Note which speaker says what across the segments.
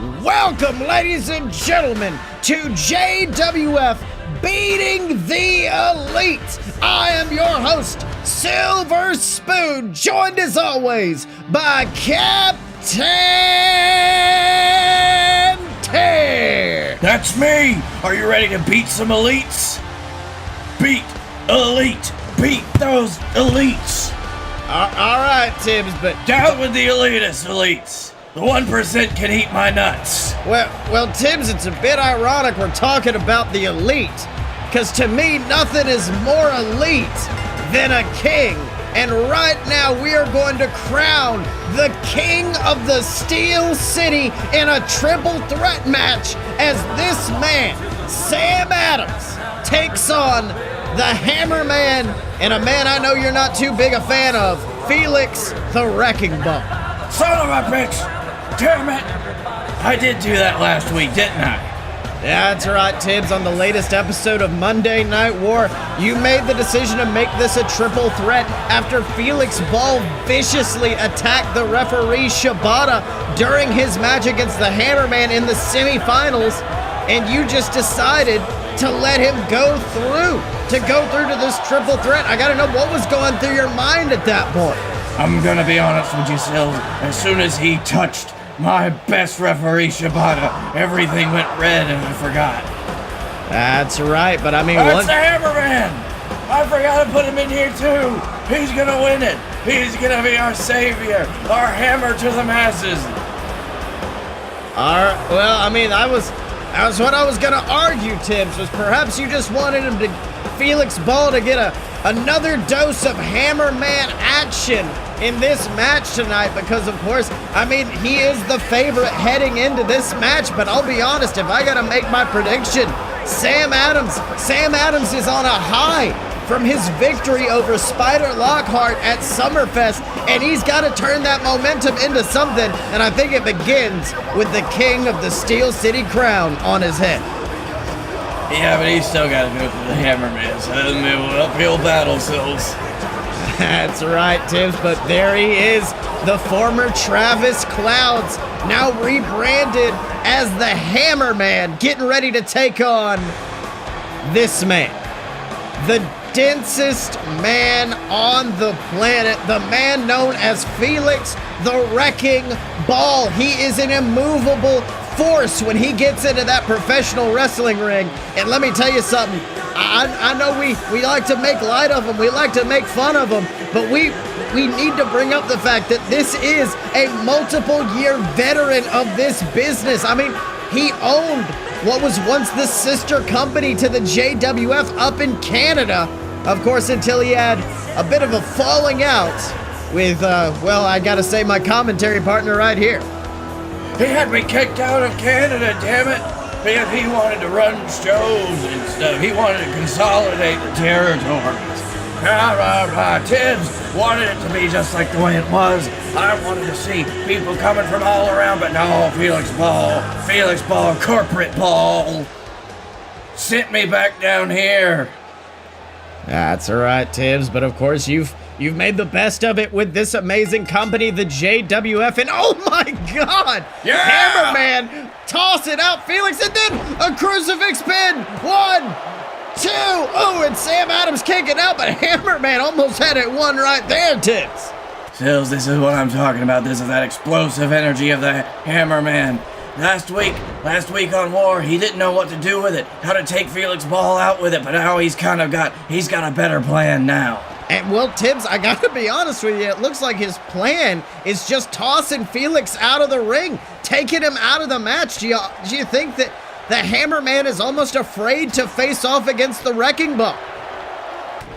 Speaker 1: Welcome, ladies and gentlemen, to JWF Beating the Elite. I am your host, Silver Spoon, joined as always by Captain Tear.
Speaker 2: That's me. Are you ready to beat some elites? Beat elite. Beat those elites.
Speaker 1: All right, Tibbs, but
Speaker 2: down with the elitist elites. The 1% can eat my nuts.
Speaker 1: Well, Tibbs, it's a bit ironic we're talking about the elite, because to me, nothing is more elite than a king. And right now, we are going to crown the king of the Steel City in a triple threat match as this man, Sam Adams, takes on the Hammerman and a man I know you're not too big a fan of, Felix the Wrecking Ball.
Speaker 2: Son of a bitch! Damn it! I did do that last week, didn't I?
Speaker 1: That's right, Tibbs. On the latest episode of Monday Night War, you made the decision to make this a triple threat after Felix Ball viciously attacked the referee Shibata during his match against the Hammerman in the semifinals, and you just decided to let him go through to this triple threat. I gotta know what was going through your mind at that point.
Speaker 2: I'm gonna be honest with you, Sil. As soon as he touched my best referee, Shibata, everything went red and I forgot.
Speaker 1: That's right, but I mean...
Speaker 2: That's the Hammerman! I forgot to put him in here too! He's gonna win it! He's gonna be our savior! Our hammer to the masses!
Speaker 1: Well, I mean, that was what I was gonna argue, Tibbs, was perhaps you just wanted him to... Felix Ball to get another dose of Hammerman action in this match tonight because, of course, I mean, he is the favorite heading into this match, but I'll be honest, if I gotta make my prediction, Sam Adams is on a high from his victory over Spider Lockhart at Summerfest, and he's got to turn that momentum into something, and I think it begins with the king of the Steel City crown on his head.
Speaker 2: Yeah, but he's still got to go through the Hammerman, so uphill battle, Sills.
Speaker 1: That's right, Tibbs, but there he is, the former Travis Clouds, now rebranded as the Hammerman, getting ready to take on this man, the densest man on the planet, the man known as Felix the Wrecking Ball. He is an immovable force when he gets into that professional wrestling ring. And let me tell you something, I know we like to make light of him, we like to make fun of him, but we need to bring up the fact that this is a multiple year veteran of this business. I mean, he owned what was once the sister company to the JWF up in Canada, of course, until he had a bit of a falling out with, well, I gotta say, my commentary partner right here.
Speaker 2: He had me kicked out of Canada, damn it, because he wanted to run shows and stuff. He wanted to consolidate the territories. Tibbs wanted it to be just like the way it was. I wanted to see people coming from all around, but no, Felix Ball, corporate Ball, sent me back down here.
Speaker 1: That's all right, Tibbs, but of course you've made the best of it with this amazing company, the JWF, and oh my God!
Speaker 2: Yeah!
Speaker 1: Hammerman, toss it out, Felix, and then a crucifix pin! 1, 2, oh, and Sam Adams kicking out, but Hammerman almost had it one right there, Tibbs.
Speaker 2: Sills, this is what I'm talking about. This is that explosive energy of the Hammerman. Last week on War, he didn't know what to do with it, how to take Felix Ball out with it, but now he's got a better plan now.
Speaker 1: And well, Tibbs, I gotta be honest with you, it looks like his plan is just tossing Felix out of the ring, taking him out of the match. Do you think that the Hammerman is almost afraid to face off against the Wrecking Ball?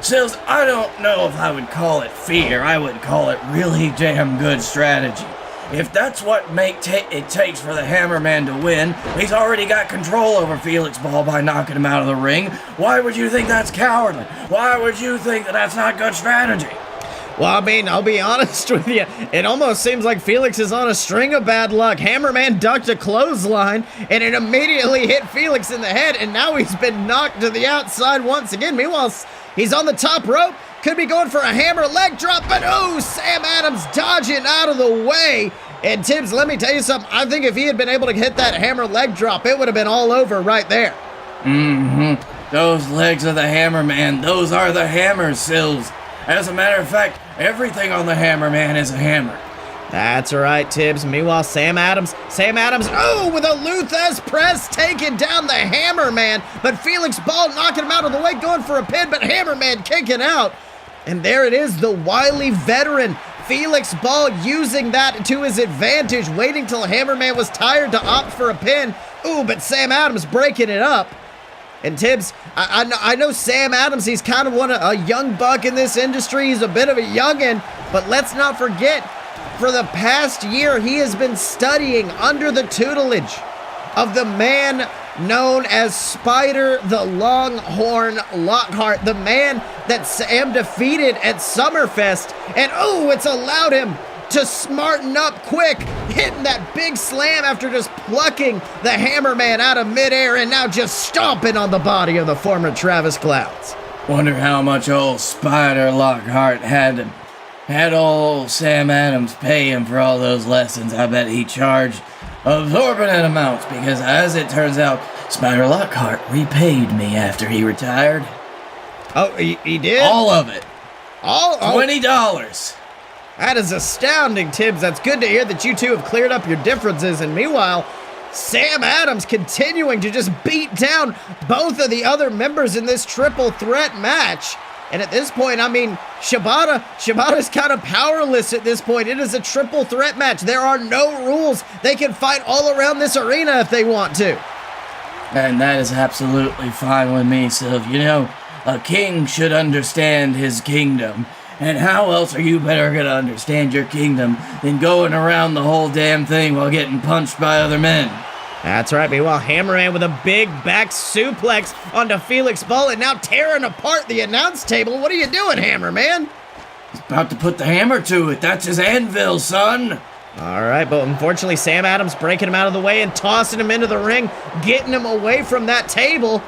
Speaker 2: Sills, I don't know if I would call it fear. I would call it really damn good strategy. If that's what it takes for the Hammerman to win, he's already got control over Felix Ball by knocking him out of the ring. Why would you think that's cowardly? Why would you think that that's not good strategy?
Speaker 1: Well, I mean, I'll be honest with you. It almost seems like Felix is on a string of bad luck. Hammerman ducked a clothesline, and it immediately hit Felix in the head, and now he's been knocked to the outside once again. Meanwhile, he's on the top rope. could be going for a hammer leg drop, but oh, Sam Adams dodging out of the way. And Tibbs, let me tell you something. I think if he had been able to hit that hammer leg drop, it would have been all over right there.
Speaker 2: Those legs of the Hammerman, those are the hammer sills. As a matter of fact, everything on the Hammerman is a hammer.
Speaker 1: That's right, Tibbs. Meanwhile, Sam Adams, oh, with a Luthez press taking down the Hammerman, but Felix Ball knocking him out of the way, going for a pin, but Hammerman kicking out. And there it is, the wily veteran, Felix Ball, using that to his advantage, waiting till Hammerman was tired to opt for a pin. Ooh, but Sam Adams breaking it up. And Tibbs, I know Sam Adams, he's kind of a young buck in this industry. He's a bit of a youngin', but let's not forget, for the past year, he has been studying under the tutelage of the man known as Spider the Longhorn Lockhart, the man that Sam defeated at Summerfest. And oh, it's allowed him to smarten up quick, hitting that big slam after just plucking the Hammerman out of midair and now just stomping on the body of the former Travis Clouds.
Speaker 2: Wonder how much old Spider Lockhart had old Sam Adams pay him for all those lessons. I bet he charged exorbitant amounts, because as it turns out, Spider Lockhart repaid me after he retired.
Speaker 1: Oh, he did?
Speaker 2: All of it.
Speaker 1: All
Speaker 2: $20.
Speaker 1: That is astounding, Tibbs. That's good to hear that you two have cleared up your differences. And meanwhile, Sam Adams continuing to just beat down both of the other members in this triple threat match. And at this point, I mean, Shibata's kind of powerless at this point. It is a triple threat match. There are no rules. They can fight all around this arena if they want to.
Speaker 2: And that is absolutely fine with me, Sylv. You know, a king should understand his kingdom. And how else are you better going to understand your kingdom than going around the whole damn thing while getting punched by other men?
Speaker 1: That's right. Meanwhile, Hammerman with a big back suplex onto Felix Ball and now tearing apart the announce table. What are you doing, Hammerman?
Speaker 2: He's about to put the hammer to it. That's his anvil, son.
Speaker 1: All right, but unfortunately, Sam Adams breaking him out of the way and tossing him into the ring, getting him away from that table.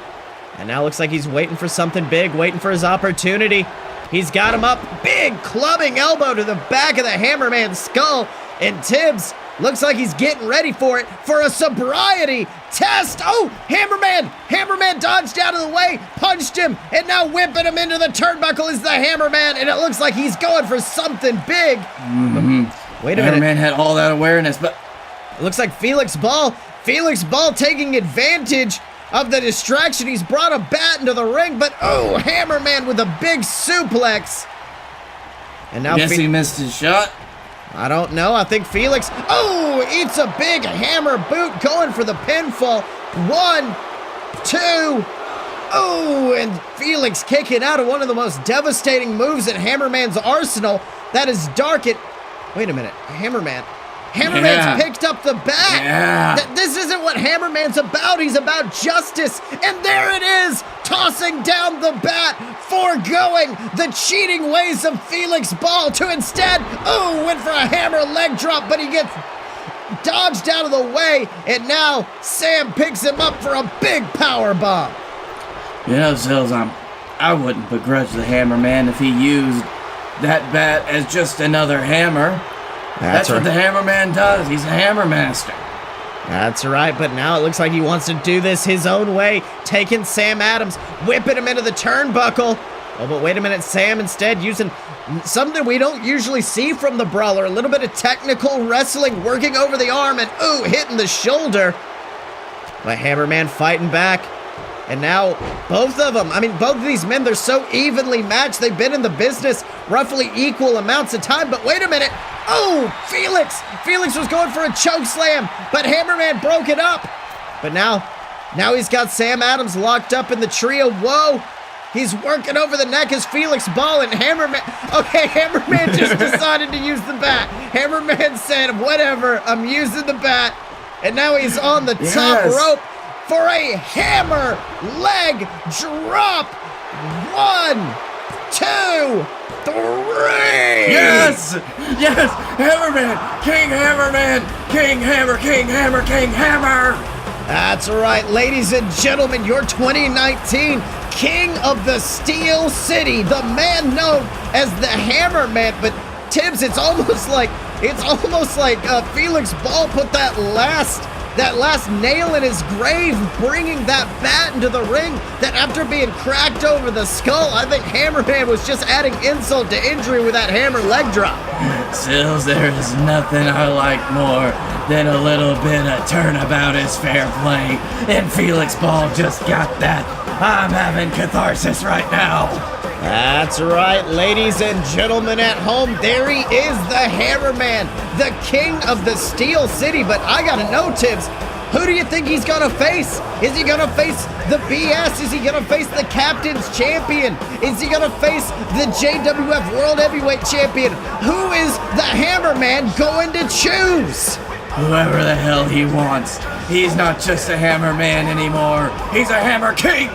Speaker 1: And now looks like he's waiting for something big, waiting for his opportunity. He's got him up. Big clubbing elbow to the back of the Hammerman's skull. And Tibbs looks like he's getting ready for it, for a sobriety test. Oh, Hammerman dodged out of the way, punched him, and now whipping him into the turnbuckle is the Hammerman, and it looks like he's going for something big. Wait a minute.
Speaker 2: Hammerman had all that awareness, but
Speaker 1: it looks like Felix Ball taking advantage of the distraction. He's brought a bat into the ring, but oh, Hammerman with a big suplex. And now
Speaker 2: guess he missed his shot.
Speaker 1: I don't know. I think Felix, oh, eats a big hammer boot, going for the pinfall. 1, 2, oh, and Felix kicking out of one of the most devastating moves in Hammerman's arsenal. That is dark. Wait a minute, Hammerman's picked up the bat.
Speaker 2: Yeah.
Speaker 1: This isn't what Hammerman's about. He's about justice. And there it is, tossing down the bat, foregoing the cheating ways of Felix Ball to instead, went for a hammer leg drop, but he gets dodged out of the way. And now Sam picks him up for a big power bomb.
Speaker 2: You know, Sills, I wouldn't begrudge the Hammerman if he used that bat as just another hammer. That's what the Hammerman does. He's a hammer master.
Speaker 1: That's right, but now it looks like he wants to do this his own way, taking Sam Adams, whipping him into the turnbuckle. Oh, but wait a minute, Sam instead using something we don't usually see from the brawler, a little bit of technical wrestling, working over the arm and, hitting the shoulder. But Hammerman fighting back. And now both of these men, they're so evenly matched. They've been in the business roughly equal amounts of time. But wait a minute. Oh, Felix was going for a choke slam, but Hammerman broke it up. But now he's got Sam Adams locked up in the trio. Whoa. He's working over the neck as Felix Ball and Hammerman. Okay, Hammerman just decided to use the bat. Hammerman said, whatever, I'm using the bat. And now he's on the top rope for a hammer leg drop. 1, 2, 3.
Speaker 2: Yes! Hammerman! King Hammerman! King Hammer! King Hammer! King Hammer!
Speaker 1: That's right, ladies and gentlemen, your 2019 king of the Steel City, the man known as the Hammer Man. But Tibbs, it's almost like Felix Ball put that last nail in his grave, bringing that bat into the ring, that after being cracked over the skull, I think Hammerman was just adding insult to injury with that hammer leg drop.
Speaker 2: Sills, there is nothing I like more than a little bit of turnabout is fair play, and Felix Ball just got that. I'm having catharsis right now.
Speaker 1: That's right, ladies and gentlemen at home, there he is, the Hammerman, the king of the Steel City. But I gotta know, Tibbs, who do you think he's gonna face? Is he gonna face the BS? Is he gonna face the Captain's Champion? Is he gonna face the JWF World Heavyweight Champion? Who is the Hammerman going to choose?
Speaker 2: Whoever the hell he wants. He's not just a Hammerman anymore, he's a Hammer King!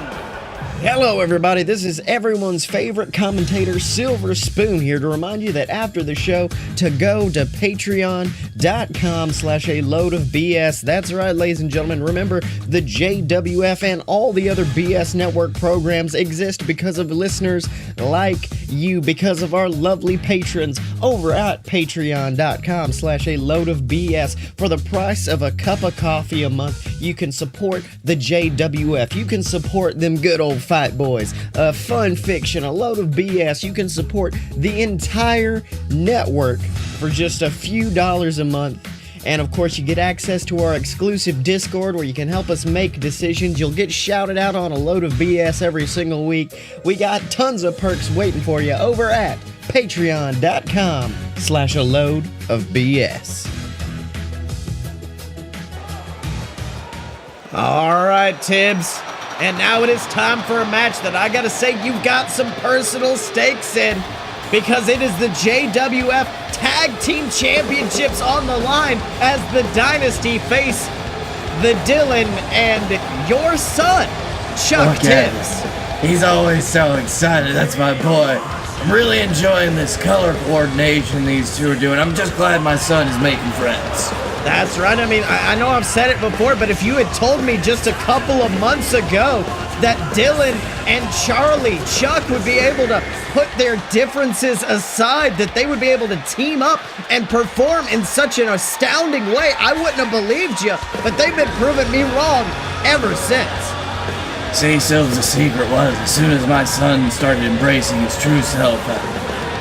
Speaker 1: Hello everybody, this is everyone's favorite commentator, Silver Spoon, here to remind you that after the show, to go to patreon.com/a-load-of-BS. That's right, ladies and gentlemen, remember the JWF and all the other BS Network programs exist because of listeners like you, because of our lovely patrons over at patreon.com/a-load-of-BS. For the price of a cup of coffee a month, you can support the JWF, you can support them good old Fight Boys, Fun Fiction, a load of BS. You can support the entire network for just a few dollars a month. And of course, you get access to our exclusive Discord where you can help us make decisions. You'll get shouted out on a load of BS every single week. We got tons of perks waiting for you over at patreon.com/a-load-of-BS. All right, Tibbs. And now it is time for a match that I gotta say you've got some personal stakes in, because it is the JWF Tag Team Championships on the line as the Dynasty face the Dylan and your son, Chuck Tibbs.
Speaker 2: He's always so excited, that's my boy. I'm really enjoying this color coordination these two are doing. I'm just glad my son is making friends.
Speaker 1: That's right. I mean, I know I've said it before, but if you had told me just a couple of months ago that Dylan and Chuck would be able to put their differences aside, that they would be able to team up and perform in such an astounding way, I wouldn't have believed you, but they've been proving me wrong ever since.
Speaker 2: See, Sills, the secret was, as soon as my son started embracing his true self,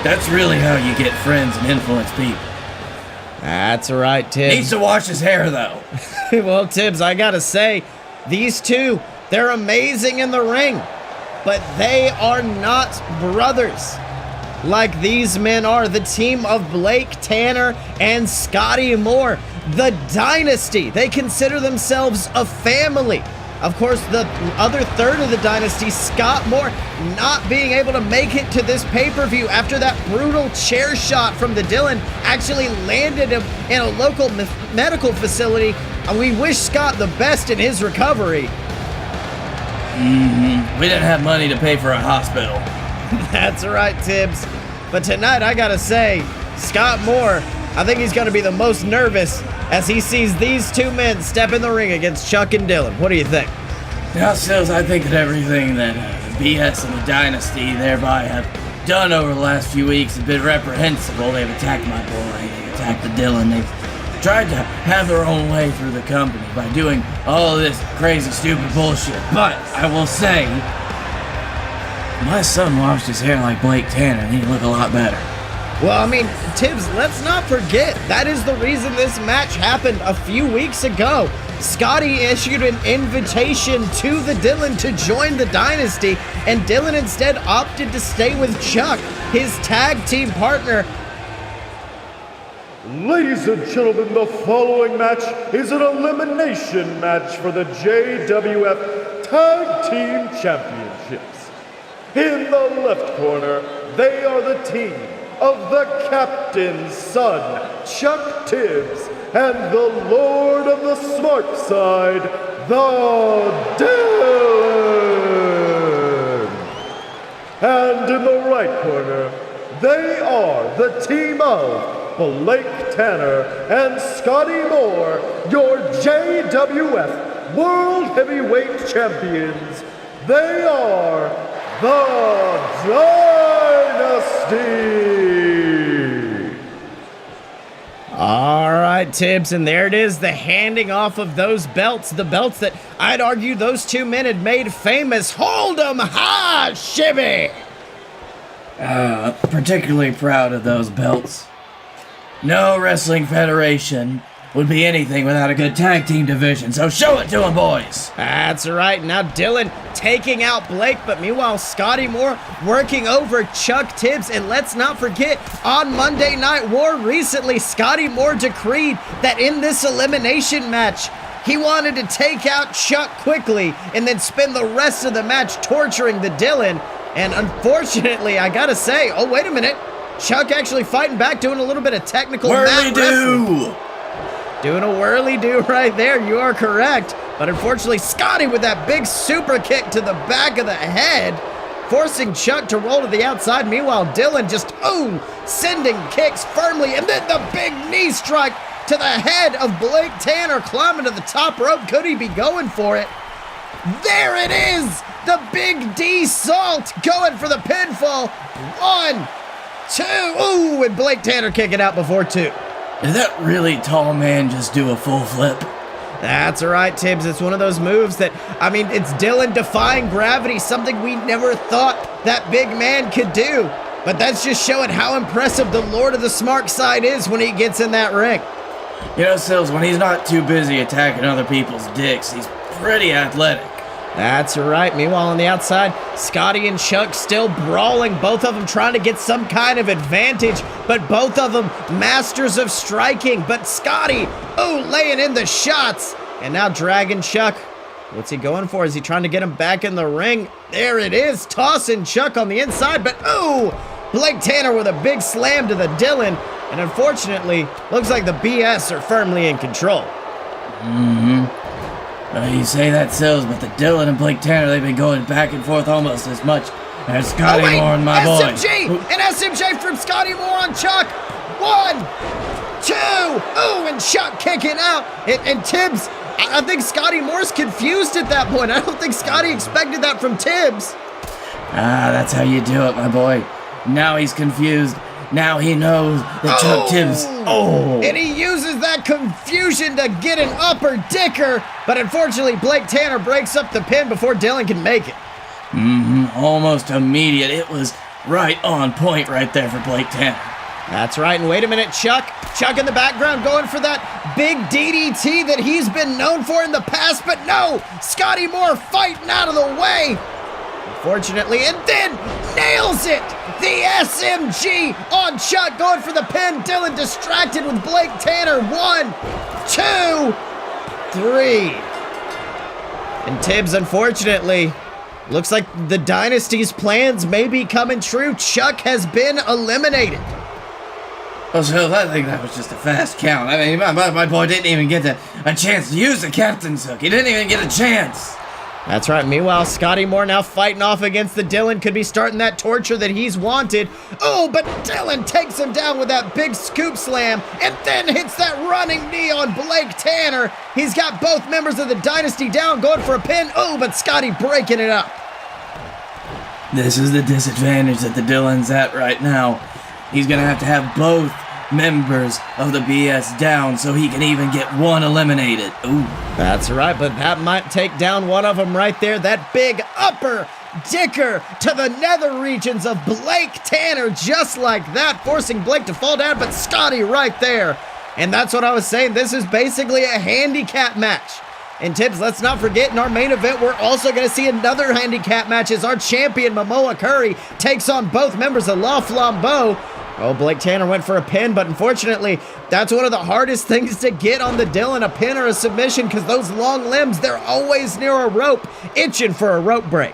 Speaker 2: that's really how you get friends and influence people.
Speaker 1: That's right, Tibbs.
Speaker 2: Needs to wash his hair, though.
Speaker 1: Well, Tibbs, I gotta say, these two, they're amazing in the ring, but they are not brothers like these men are. The team of Blake Tanner and Scotty Moore, the Dynasty. They consider themselves a family. Of course, the other third of the Dynasty, Scott Moore, not being able to make it to this pay-per-view after that brutal chair shot from the Dylan actually landed him in a local medical facility. We wish Scott the best in his recovery.
Speaker 2: We didn't have money to pay for a hospital.
Speaker 1: That's right, Tibbs. But tonight, I gotta say, Scott Moore, I think he's gonna be the most nervous as he sees these two men step in the ring against Chuck and Dylan. What do you think?
Speaker 2: Now, Sills, I think that everything that BS and the Dynasty thereby have done over the last few weeks has been reprehensible. They've attacked my boy, they've attacked the Dylan, they've tried to have their own way through the company by doing all of this crazy, stupid bullshit. But I will say, my son washed his hair like Blake Tanner and he'd look a lot better.
Speaker 1: Well, I mean, Tibbs, let's not forget, that is the reason this match happened a few weeks ago. Scotty issued an invitation to the Dylan to join the Dynasty, and Dylan instead opted to stay with Chuck, his tag team partner.
Speaker 3: Ladies and gentlemen, the following match is an elimination match for the JWF Tag Team Championships. In the left corner, they are the team of the Captain's son, Chuck Tibbs, and the Lord of the Smart Side, the Dylan. And in the right corner, they are the team of Blake Tanner and Scotty Moore, your JWF World Heavyweight Champions. They are the Dynasty!
Speaker 1: All right, Tibbs, and there it is, the handing off of those belts, the belts that I'd argue those two men had made famous. Hold 'em high, Shibby!
Speaker 2: Particularly proud of those belts. No wrestling federation would be anything without a good tag team division, so show it to them, boys!
Speaker 1: That's right, now Dylan taking out Blake, but meanwhile Scotty Moore working over Chuck Tibbs, and let's not forget, on Monday Night War recently, Scotty Moore decreed that in this elimination match, he wanted to take out Chuck quickly and then spend the rest of the match torturing the Dylan, and unfortunately, I gotta say, oh wait a minute, Chuck actually fighting back, doing a little bit of technical mat wrestling. Doing a whirly-do right there, you are correct. But unfortunately, Scotty with that big super kick to the back of the head, forcing Chuck to roll to the outside. Meanwhile, Dylan just, sending kicks firmly, and then the big knee strike to the head of Blake Tanner, climbing to the top rope. Could he be going for it? There it is! The Big D Salt going for the pinfall. 1, 2, and Blake Tanner kicking out before 2.
Speaker 2: Did that really tall man just do a full flip?
Speaker 1: That's right, Tibbs. It's one of those moves that, it's Dylan defying gravity, something we never thought that big man could do. But that's just showing how impressive the Lord of the Smart Side is when he gets in that ring.
Speaker 2: You know, Sills, when he's not too busy attacking other people's dicks, he's pretty athletic.
Speaker 1: That's right. Meanwhile, on the outside, Scotty and Chuck still brawling, both of them trying to get some kind of advantage, but both of them masters of striking. But Scotty, laying in the shots, and now dragging Chuck. What's he going for? Is he trying to get him back in the ring? There it is, tossing Chuck on the inside, but Blake Tanner with a big slam to the Dylan, and unfortunately, looks like the BS are firmly in control.
Speaker 2: You say that, Sills, but the Dylan and Blake Tanner, they've been going back and forth almost as much as Scotty Moore and my boy.
Speaker 1: SMG! An SMJ from Scotty Moore on Chuck. 1, 2, and Chuck kicking out. And Tibbs, I think Scotty Moore's confused at that point. I don't think Scotty expected that from Tibbs.
Speaker 2: That's how you do it, my boy. Now he's confused. Now he knows that Chuck Tibbs.
Speaker 1: And he uses that confusion to get an upper dicker, but unfortunately Blake Tanner breaks up the pin before Dylan can make it.
Speaker 2: Almost immediate. It was right on point right there for Blake Tanner.
Speaker 1: That's right, and wait a minute, Chuck in the background going for that big DDT that he's been known for in the past, but no, Scotty Moore fighting out of the way. Unfortunately, and then nails it! The SMG on Chuck going for the pin. Dylan distracted with Blake Tanner. 1, 2, 3. And Tibbs, unfortunately, looks like the Dynasty's plans may be coming true. Chuck has been eliminated.
Speaker 2: Oh, so I think that was just a fast count. My boy didn't even get a chance to use the captain's hook. He didn't even get a chance.
Speaker 1: That's right. Meanwhile, Scotty Moore now fighting off against the Dylan. Could be starting that torture that he's wanted. But Dylan takes him down with that big scoop slam and then hits that running knee on Blake Tanner. He's got both members of the Dynasty down, going for a pin. But Scotty breaking it up.
Speaker 2: This is the disadvantage that the Dylan's at right now. He's going to have both members of the BS down so he can even get one eliminated.
Speaker 1: That's right, but that might take down one of them right there. That big upper dicker to the nether regions of Blake Tanner, just like that, forcing Blake to fall down, but Scotty right there. And that's what I was saying. This is basically a handicap match. And Tibbs, let's not forget, in our main event, we're also going to see another handicap match as our champion, Mamoa Curry, takes on both members of La Flambeau. Blake Tanner went for a pin, but unfortunately, that's one of the hardest things to get on the Dylan, a pin or a submission, because those long limbs, they're always near a rope, itching for a rope break.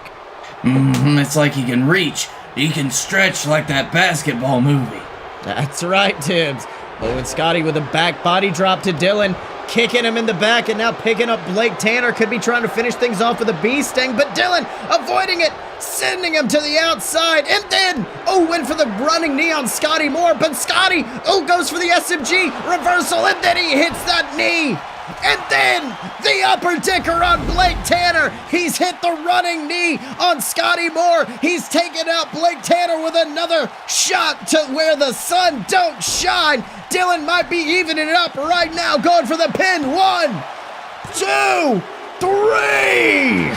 Speaker 2: It's like he can reach. He can stretch like that basketball movie.
Speaker 1: That's right, Tibbs. And Scotty with a back body drop to Dylan, kicking him in the back, and now picking up Blake Tanner. Could be trying to finish things off with a bee sting, but Dylan avoiding it. sending him to the outside, and then, went for the running knee on Scotty Moore, but Scotty, goes for the SMG reversal, and then he hits that knee. And then the upper dicker on Blake Tanner. He's hit the running knee on Scotty Moore. He's taken out Blake Tanner with another shot to where the sun don't shine. Dylan might be evening it up right now, going for the pin. 1, 2, 3.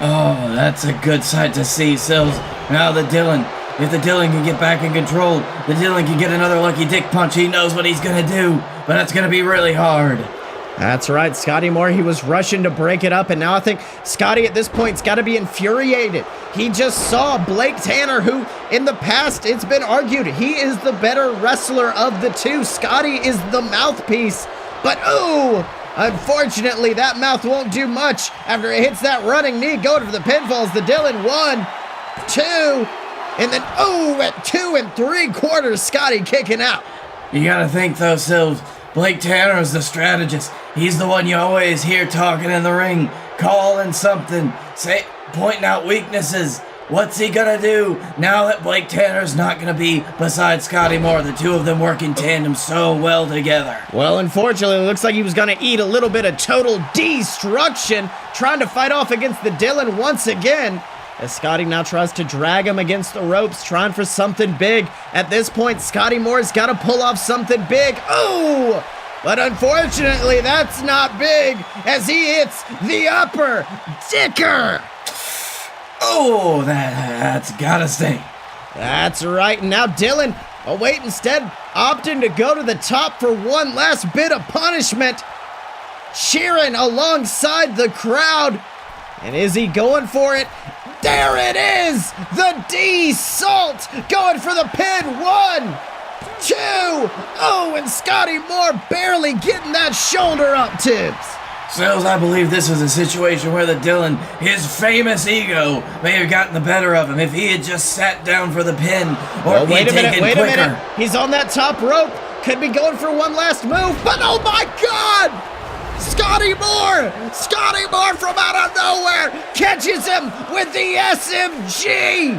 Speaker 2: Oh, that's a good sight to see, Sills. Now if the Dylan can get back in control, the Dylan can get another lucky dick punch. He knows what he's gonna do, but it's gonna be really hard.
Speaker 1: That's right, Scotty Moore, he was rushing to break it up, and now I think Scotty at this point's got to be infuriated. He just saw Blake Tanner, who in the past, it's been argued, he is the better wrestler of the two. Scotty is the mouthpiece, but unfortunately, that mouth won't do much after it hits that running knee. Going for the pinfalls, the Dylan 1, 2, and then, at 2 3/4, Scotty kicking out.
Speaker 2: You gotta think though, Sills, Blake Tanner is the strategist. He's the one you always hear talking in the ring, calling something, pointing out weaknesses. What's he gonna do now that Blake Tanner's not gonna be beside Scotty Moore? The two of them work in tandem so well together.
Speaker 1: Well, unfortunately, it looks like he was gonna eat a little bit of total destruction, trying to fight off against the Dylan once again, as Scotty now tries to drag him against the ropes, trying for something big. At this point, Scotty Moore's got to pull off something big. But unfortunately, that's not big, as he hits the upper dicker.
Speaker 2: That's gotta sting.
Speaker 1: That's right, and now Dylan, instead, opting to go to the top for one last bit of punishment, cheering alongside the crowd. And is he going for it? There it is! The D-Salt going for the pin. 1, 2. And Scotty Moore barely getting that shoulder up, Tibbs.
Speaker 2: Sills, I believe this was a situation where the Dylan, his famous ego, may have gotten the better of him if he had just sat down for the pin or
Speaker 1: wait a minute. He's on that top rope. Could be going for one last move, but oh my God! Scotty Moore from out of nowhere catches him with the SMG.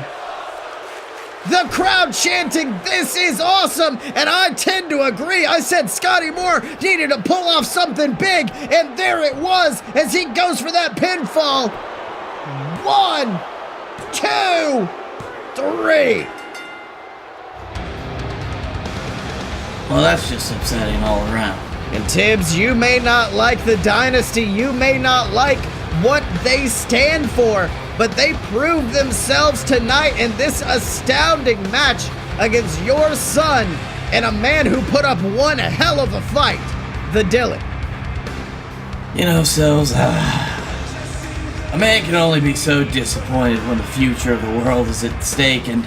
Speaker 1: The crowd chanting, "This is awesome," and I tend to agree. I said Scotty Moore needed to pull off something big, and there it was as he goes for that pinfall. 1, 2, 3.
Speaker 2: Well, that's just upsetting all around.
Speaker 1: And Tibbs, you may not like the Dynasty, you may not like what they stand for, but they proved themselves tonight in this astounding match against your son and a man who put up one hell of a fight, the Dylan.
Speaker 2: You know, Sills, a man can only be so disappointed when the future of the world is at stake, and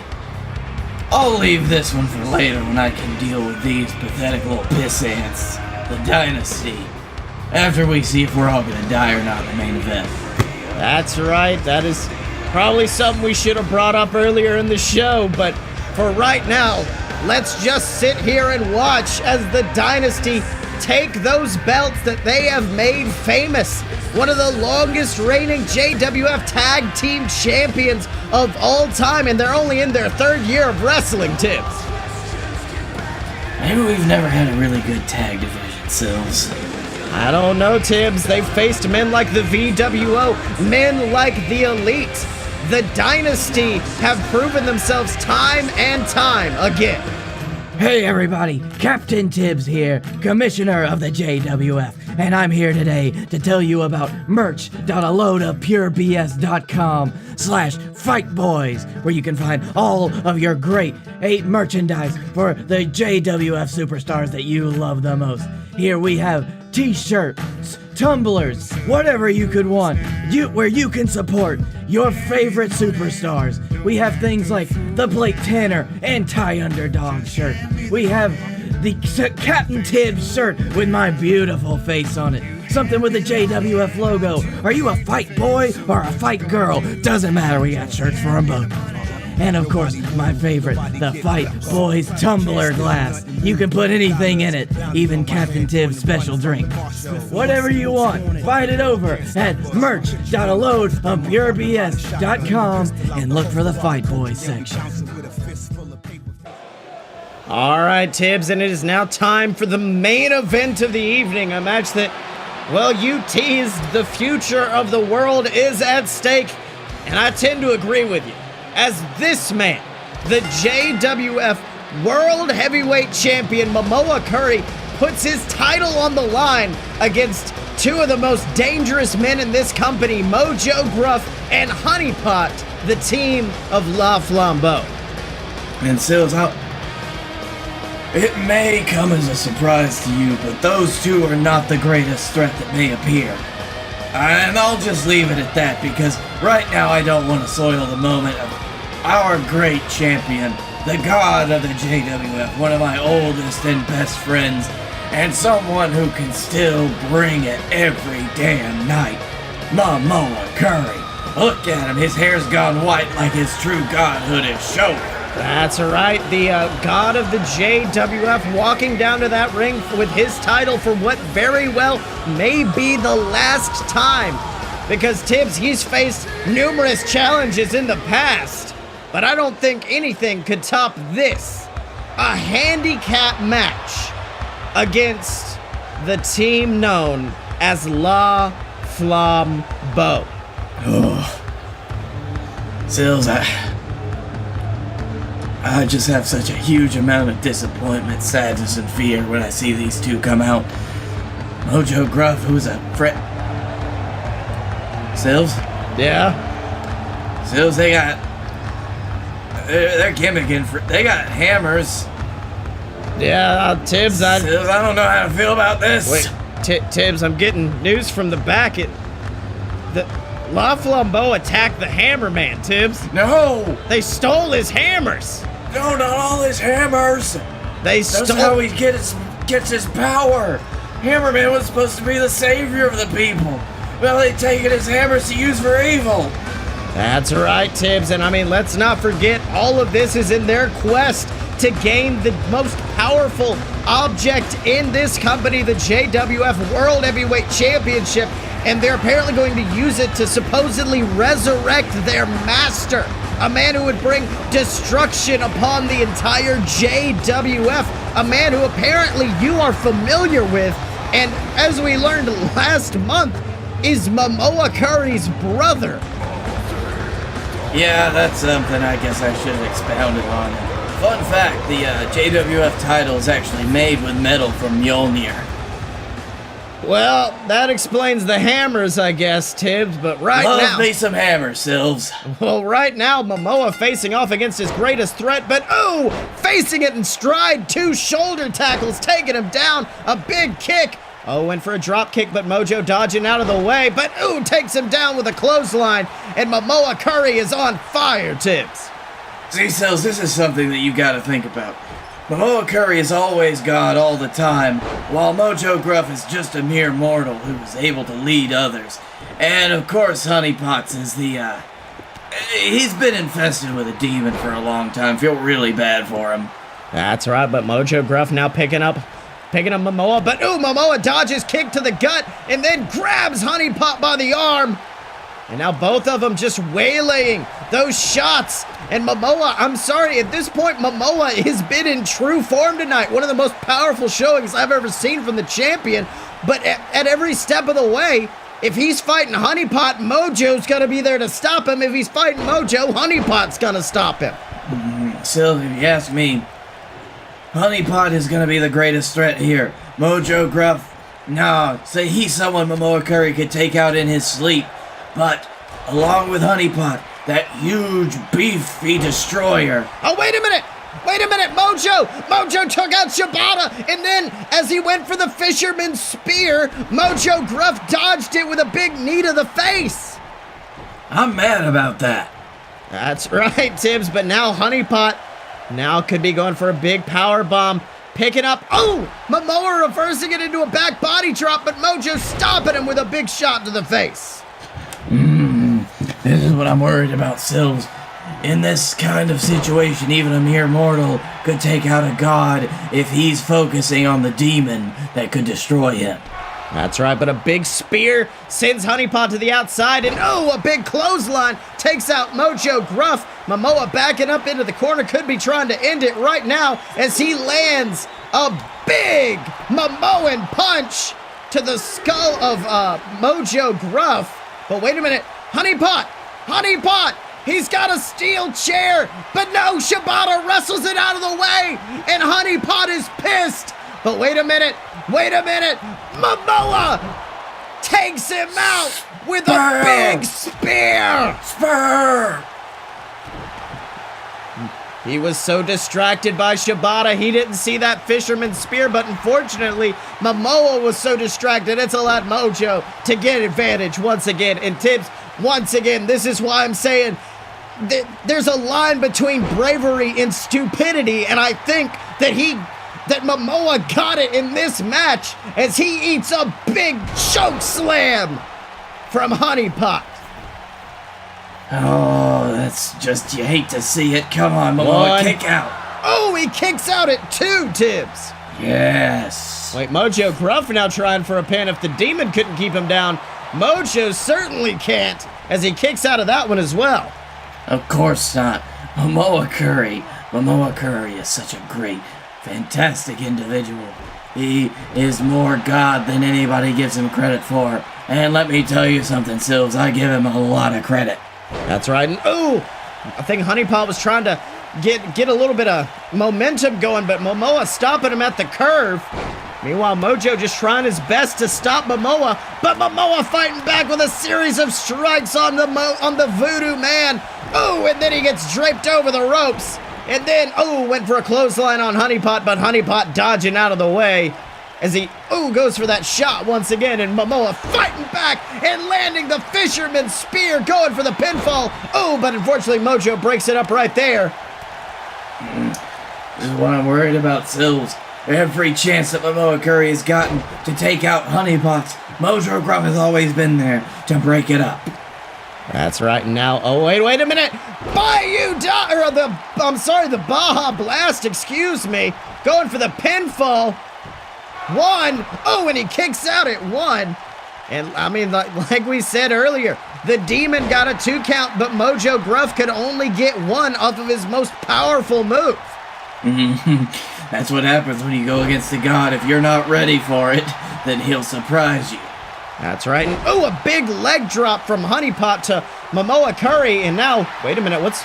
Speaker 2: I'll leave this one for later when I can deal with these pathetic little piss ants, the Dynasty, after we see if we're all gonna die or not in the main event.
Speaker 1: That's right, that is probably something we should have brought up earlier in the show, but for right now, let's just sit here and watch as the Dynasty take those belts that they have made famous. One of the longest reigning JWF Tag Team Champions of all time, and they're only in their 3rd year of wrestling, Tibbs.
Speaker 2: Maybe we've never had a really good tag division, Sills.
Speaker 1: I don't know, Tibbs. They've faced men like the VWO, men like the Elite. The Dynasty have proven themselves time and time again.
Speaker 2: Hey everybody, Captain Tibbs here, Commissioner of the JWF, and I'm here today to tell you about merch.alodapurebs.com/fightboys, where you can find all of your great merchandise for the JWF superstars that you love the most. Here we have t-shirts, tumblers, whatever you could want, where you can support your favorite superstars. We have things like the Blake Tanner anti-underdog shirt. We have the Captain Tibbs shirt with my beautiful face on it. Something with the JWF logo. Are you a fight boy or a fight girl? Doesn't matter, we got shirts for them both. and of course, my favorite, the Fight Boyz tumbler glass. You can put anything in it, even Captain Tibbs' special drink. Whatever you want, find it over at merch.loadofpurebs.com and look for the Fight Boyz section.
Speaker 1: All right, Tibbs, and it is now time for the main event of the evening, a match that, well, you teased, the future of the world is at stake, and I tend to agree with you, as this man, the JWF World Heavyweight Champion Mamoa Curry, puts his title on the line against two of the most dangerous men in this company, Mojo Gruff and Honey Pot, the team of La Flambeau.
Speaker 2: And Sills, it may come as a surprise to you, but those two are not the greatest threat that may appear. And I'll just leave it at that, because right now I don't want to soil the moment of our great champion, the god of the JWF, one of my oldest and best friends, and someone who can still bring it every damn night, Mamoa Curry. Look at him, his hair's gone white like his true godhood is showing.
Speaker 1: That's right, the god of the JWF walking down to that ring with his title for what very well may be the last time. Because Tibbs, he's faced numerous challenges in the past, but I don't think anything could top this. A handicap match against the team known as La Flambeau.
Speaker 2: Oh. Sills, I just have such a huge amount of disappointment, sadness, and fear when I see these two come out. Mojo Gruff, who's a Sills?
Speaker 1: Yeah?
Speaker 2: Sills, they're gimmicking, they got hammers.
Speaker 1: Yeah, Tibbs,
Speaker 2: Sills, I don't know how to feel about this.
Speaker 1: Wait, Tibbs, I'm getting news from the back. The La Flambeau attacked the Hammerman, Tibbs.
Speaker 2: No!
Speaker 1: They stole his hammers.
Speaker 2: No, not all his hammers. That's how he gets his power. Hammerman was supposed to be the savior of the people. Well, they taken his hammers to use for evil.
Speaker 1: That's right, Tibbs, and I mean, let's not forget, all of this is in their quest to gain the most powerful object in this company, the JWF World Heavyweight Championship, and they're apparently going to use it to supposedly resurrect their master, a man who would bring destruction upon the entire JWF, a man who apparently you are familiar with, and as we learned last month, is Mamoa Curry's brother.
Speaker 2: Yeah, that's something I guess I should have expounded on. Fun fact, the JWF title is actually made with metal from Mjolnir.
Speaker 1: Well, that explains the hammers, I guess, Tibbs, but
Speaker 2: Love me some hammers, Sills.
Speaker 1: Well, right now, Mamoa facing off against his greatest threat, but ooh, facing it in stride, 2 shoulder tackles, taking him down, a big kick. Oh, went for a drop kick, but Mojo dodging out of the way, but ooh, takes him down with a clothesline, and Mamoa Curry is on fire, Tibbs.
Speaker 2: See, Sills, this is something that you gotta think about. Mamoa Curry is always God all the time, while Mojo Gruff is just a mere mortal who is able to lead others. And of course, Honey Pots is he's been infested with a demon for a long time. Feel really bad for him.
Speaker 1: That's right, but Mojo Gruff now picking up Mamoa, but ooh, Mamoa dodges kick to the gut and then grabs Honey Pot by the arm. And now both of them just waylaying those shots. And Mamoa, I'm sorry, at this point, Mamoa has been in true form tonight. One of the most powerful showings I've ever seen from the champion. But at every step of the way, if he's fighting Honey Pot, Mojo's going to be there to stop him. If he's fighting Mojo, Honey Pot's going to stop him.
Speaker 2: Sylvie, if you ask me, Honey Pot is going to be the greatest threat here. Mojo Gruff, no, say he's someone Mamoa Curry could take out in his sleep. But, along with Honey Pot, that huge beefy destroyer.
Speaker 1: Oh, wait a minute! Mojo took out Shibata, and then, as he went for the fisherman's spear, Mojo Gruff dodged it with a big knee to the face.
Speaker 2: I'm mad about that.
Speaker 1: That's right, Tibbs, but now Honey Pot now could be going for a big power bomb. Picking up, oh! Mamoa reversing it into a back body drop, but Mojo stopping him with a big shot to the face.
Speaker 2: This is what I'm worried about, Sills. in this kind of situation, even a mere mortal could take out a god if he's focusing on the demon that could destroy him.
Speaker 1: That's right, but a big spear sends Honeypot to the outside, and a big clothesline takes out Mojo Gruff. Mamoa backing up into the corner, could be trying to end it right now as he lands a big Momoan punch to the skull of Mojo Gruff. But wait a minute, Honeypot! He's got a steel chair, but no, Shibata wrestles it out of the way, and Honeypot is pissed. But wait a minute, Mamoa takes him out with a big spear.
Speaker 2: Spur!
Speaker 1: He was so distracted by Shibata, he didn't see that fisherman's spear, but unfortunately, Mamoa was so distracted, it's allowed Mojo to get advantage once again. And Tibbs, once again, this is why I'm saying there's a line between bravery and stupidity, and I think that Mamoa got it in this match as he eats a big choke slam from Honeypot.
Speaker 2: Oh, that's just, you hate to see it. Come on, Mamoa, kick out.
Speaker 1: Oh, he kicks out at 2, Tibbs.
Speaker 2: Yes.
Speaker 1: Wait, Mojo Gruff now trying for a pin. If the demon couldn't keep him down, Mojo certainly can't, as he kicks out of that one as well.
Speaker 2: Of course not. Mamoa Curry is such a great, fantastic individual. He is more God than anybody gives him credit for. And let me tell you something, Sills, I give him a lot of credit.
Speaker 1: That's right. And I think Honeypot was trying to get a little bit of momentum going, but Momoa stopping him at the curve. Meanwhile, Mojo just trying his best to stop Mamoa, but Mamoa fighting back with a series of strikes on the Voodoo Man. And then he gets draped over the ropes. And then, went for a clothesline on Honeypot, but Honeypot dodging out of the way as he, goes for that shot once again, and Mamoa fighting back and landing the fisherman's spear, going for the pinfall. But unfortunately, Mojo breaks it up right there.
Speaker 2: This is what I'm worried about, Sills. Every chance that Mamoa Curry has gotten to take out Honeypot, Mojo Gruff has always been there to break it up.
Speaker 1: That's right. Now, wait a minute. The Baja Blast, excuse me. Going for the pinfall. 1. And he kicks out at 1. And I mean, like we said earlier, the demon got a 2 count, but Mojo Gruff could only get 1 off of his most powerful move.
Speaker 2: That's what happens when you go against the god. If you're not ready for it, then he'll surprise you.
Speaker 1: That's right. And a big leg drop from Honeypot to Mamoa Curry. And now, wait a minute, what's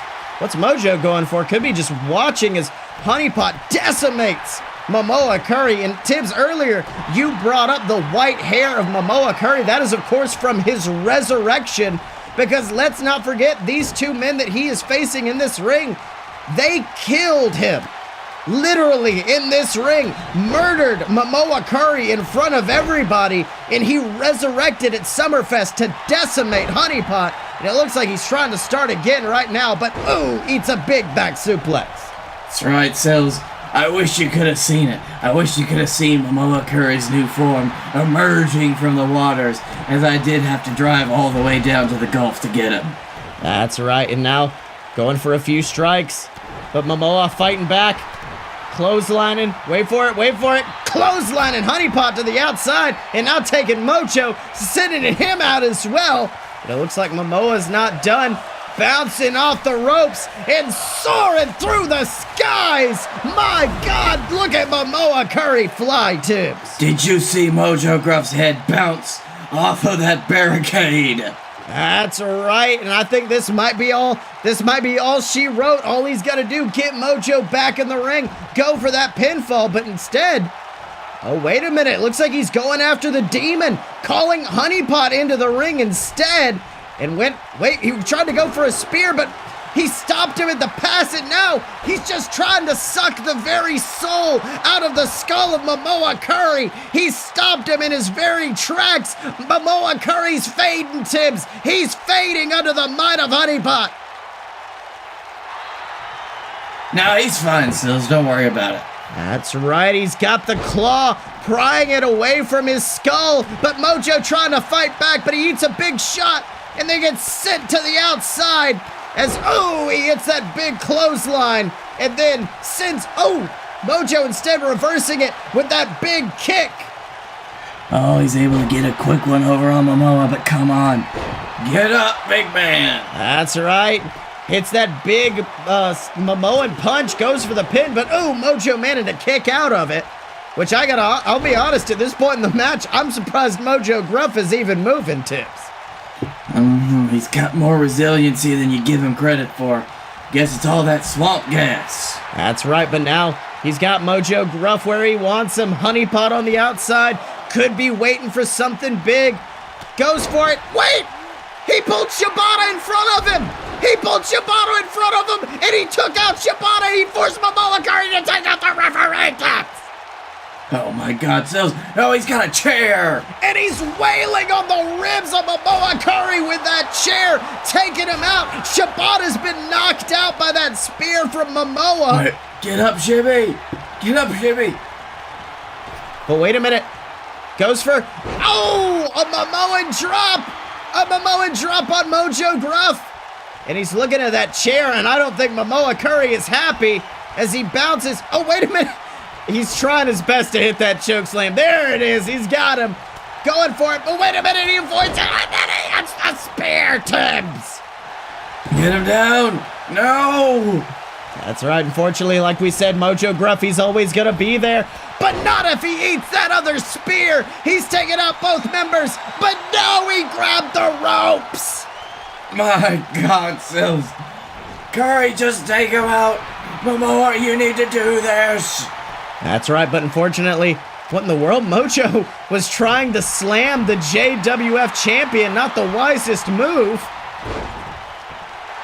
Speaker 1: Mojo going for? Could be just watching as Honeypot decimates Mamoa Curry. And Tibbs, earlier, you brought up the white hair of Mamoa Curry. That is, of course, from his resurrection. Because let's not forget, these 2 men that he is facing in this ring, they killed him. Literally in this ring, murdered Mamoa Curry in front of everybody, and he resurrected at Summerfest to decimate Honeypot. And it looks like he's trying to start again right now, but eats a big back suplex.
Speaker 2: That's right, Sills. I wish you could have seen it. I wish you could have seen Mamoa Curry's new form emerging from the waters, as I did have to drive all the way down to the Gulf to get him.
Speaker 1: That's right, and now going for a few strikes, but Mamoa fighting back. Clotheslining, wait for it, clotheslining Honeypot to the outside, and now taking Mojo, sending him out as well. But it looks like Momoa's not done, bouncing off the ropes and soaring through the skies. My God, look at Mamoa Curry fly, Tibbs.
Speaker 2: Did you see Mojo Gruff's head bounce off of that barricade?
Speaker 1: That's right, and I think this might be all she wrote. All he's got to do, get Mojo back in the ring, go for that pinfall, but instead, wait a minute, looks like he's going after the demon, calling Honeypot into the ring instead, and he tried to go for a spear, but he stopped him at the pass, and now he's just trying to suck the very soul out of the skull of Mamoa Curry. He stopped him in his very tracks. Mamoa Curry's fading, Tibbs. He's fading under the might of Honeypot.
Speaker 2: No, he's fine, Sills. Don't worry about it.
Speaker 1: That's right. He's got the claw, prying it away from his skull, but Mojo trying to fight back, but he eats a big shot, and they get sent to the outside. as, he hits that big clothesline and then sends, Mojo instead reversing it with that big kick.
Speaker 2: Oh, he's able to get a quick one over on Mamoa, but come on. Get up, big man.
Speaker 1: That's right. Hits that big Momoan punch, goes for the pin, but Mojo managed to kick out of it. Which I'll be honest, at this point in the match, I'm surprised Mojo Gruff is even moving, Tibbs.
Speaker 2: He's got more resiliency than you give him credit for. Guess it's all that swamp gas.
Speaker 1: That's right, but now he's got Mojo Gruff where he wants him. Honeypot on the outside. Could be waiting for something big. Goes for it. Wait! He pulled Shibata in front of him! He pulled Shibata in front of him, and he took out Shibata. He forced Momoa Curry to take out the referee.
Speaker 2: Oh my God, Sills. Oh, he's got a chair.
Speaker 1: And he's wailing on the ribs of Momoa Curry with that chair, taking him out. Shibata's been knocked out by that spear from Mamoa.
Speaker 2: Wait, get up, Shibby. Get up, Shibby.
Speaker 1: But wait a minute. Goes for, a Momoan drop. A Momoan drop on Mojo Gruff. And he's looking at that chair, and I don't think Momoa Curry is happy as he bounces. Oh, wait a minute. He's trying his best to hit that chokeslam. There it is. He's got him. Going for it. But wait a minute. He avoids it. And then he hits the spear, Tibbs.
Speaker 2: Get him down. No.
Speaker 1: That's right. Unfortunately, like we said, Mojo Gruff, he's always going to be there. But not if he eats that other spear. He's taking out both members. But no, he grabbed the ropes.
Speaker 2: My God, Sills. Curry, just take him out. Mamoa, you need to do this.
Speaker 1: That's right, but unfortunately, what in the world? Mojo was trying to slam the JWF champion, not the wisest move.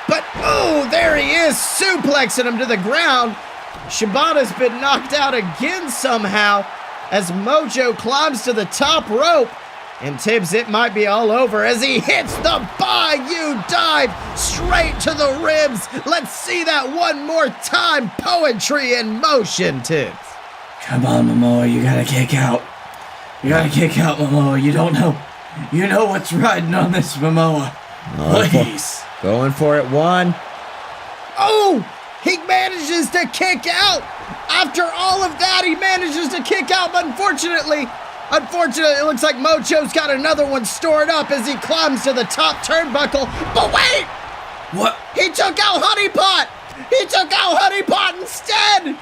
Speaker 1: But, there he is, suplexing him to the ground. Shibata's been knocked out again somehow as Mojo climbs to the top rope. And Tibbs, it might be all over as he hits the Bayou dive straight to the ribs. Let's see that one more time. Poetry in motion, Tibbs.
Speaker 2: Come on, Mamoa, you gotta kick out. You gotta kick out, Mamoa. You don't know. You know what's riding on this, Mamoa. Please.
Speaker 1: Going for it, one. He manages to kick out. After all of that, he manages to kick out, but unfortunately, it looks like Mojo's got another one stored up as he climbs to the top turnbuckle. But wait!
Speaker 2: What?
Speaker 1: He took out Honeypot! He took out Honeypot instead!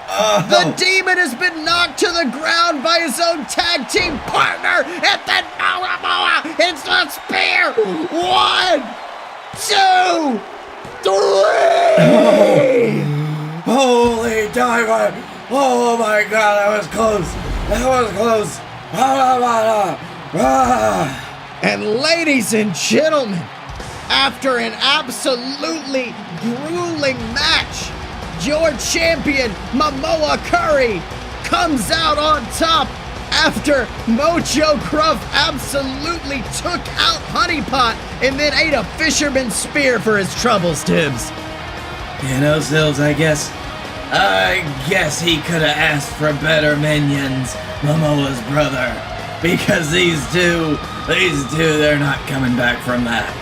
Speaker 1: The Demon has been knocked to the ground by his own tag team partner, and then Mamoa hits the spear. 1, 2, 3!
Speaker 2: Holy diamond! Oh my God, that was close. That was close.
Speaker 1: And ladies and gentlemen, after an absolutely grueling match, your champion, Mamoa Curry, comes out on top after Mojo Gruff absolutely took out Honeypot and then ate a fisherman's spear for his troubles, Tibbs.
Speaker 2: You know, Sills, I guess he could have asked for better minions, Momoa's brother. Because these two, they're not coming back from that.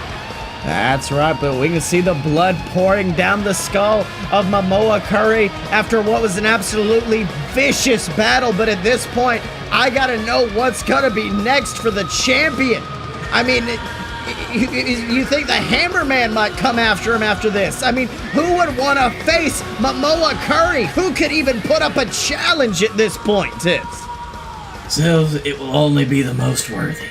Speaker 1: That's right, but we can see the blood pouring down the skull of Mamoa Curry after what was an absolutely vicious battle. But at this point, I gotta know what's gonna be next for the champion. I mean, you think the Hammerman might come after him after this? I mean, who would want to face Mamoa Curry? Who could even put up a challenge at this point, Tibbs?
Speaker 2: Sills, it will only be the most worthy.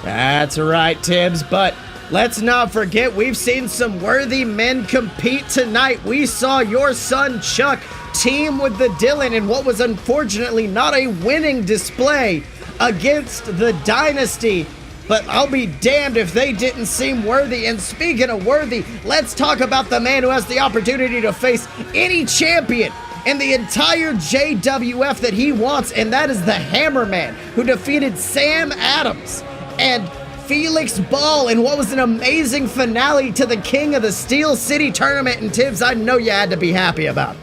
Speaker 1: That's right, Tibbs, but let's not forget, we've seen some worthy men compete tonight. We saw your son Chuck team with the Dylan in what was unfortunately not a winning display against the Dynasty. But I'll be damned if they didn't seem worthy. And speaking of worthy, let's talk about the man who has the opportunity to face any champion in the entire JWF that he wants, and that is the Hammerman, who defeated Sam Adams and Felix Ball in what was an amazing finale to the King of the Steel City tournament. And Tibbs, I know you had to be happy about it.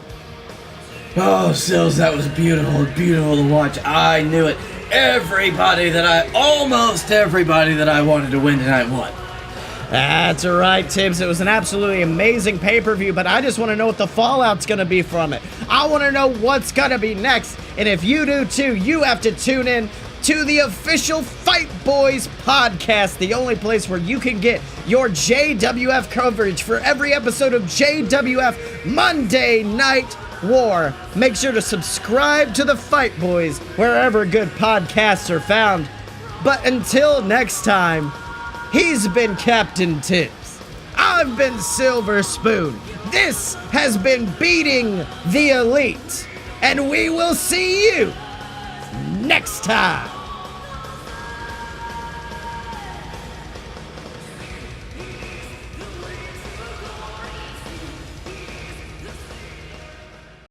Speaker 2: Oh, Sills, that was beautiful to watch. I knew it. Almost everybody that I wanted to win tonight won.
Speaker 1: That's right, Tibbs. It was an absolutely amazing pay-per-view, but I just want to know what the fallout's going to be from it. I want to know what's going to be next, and if you do too, you have to tune in to the official Fight Boys podcast, the only place where you can get your JWF coverage for every episode of JWF Monday Night War. Make sure to subscribe to the Fight Boys wherever good podcasts are found. But until next time, he's been Captain Tibbs. I've been Silver Spoon. This has been Beating the Elite. And we will see you next time.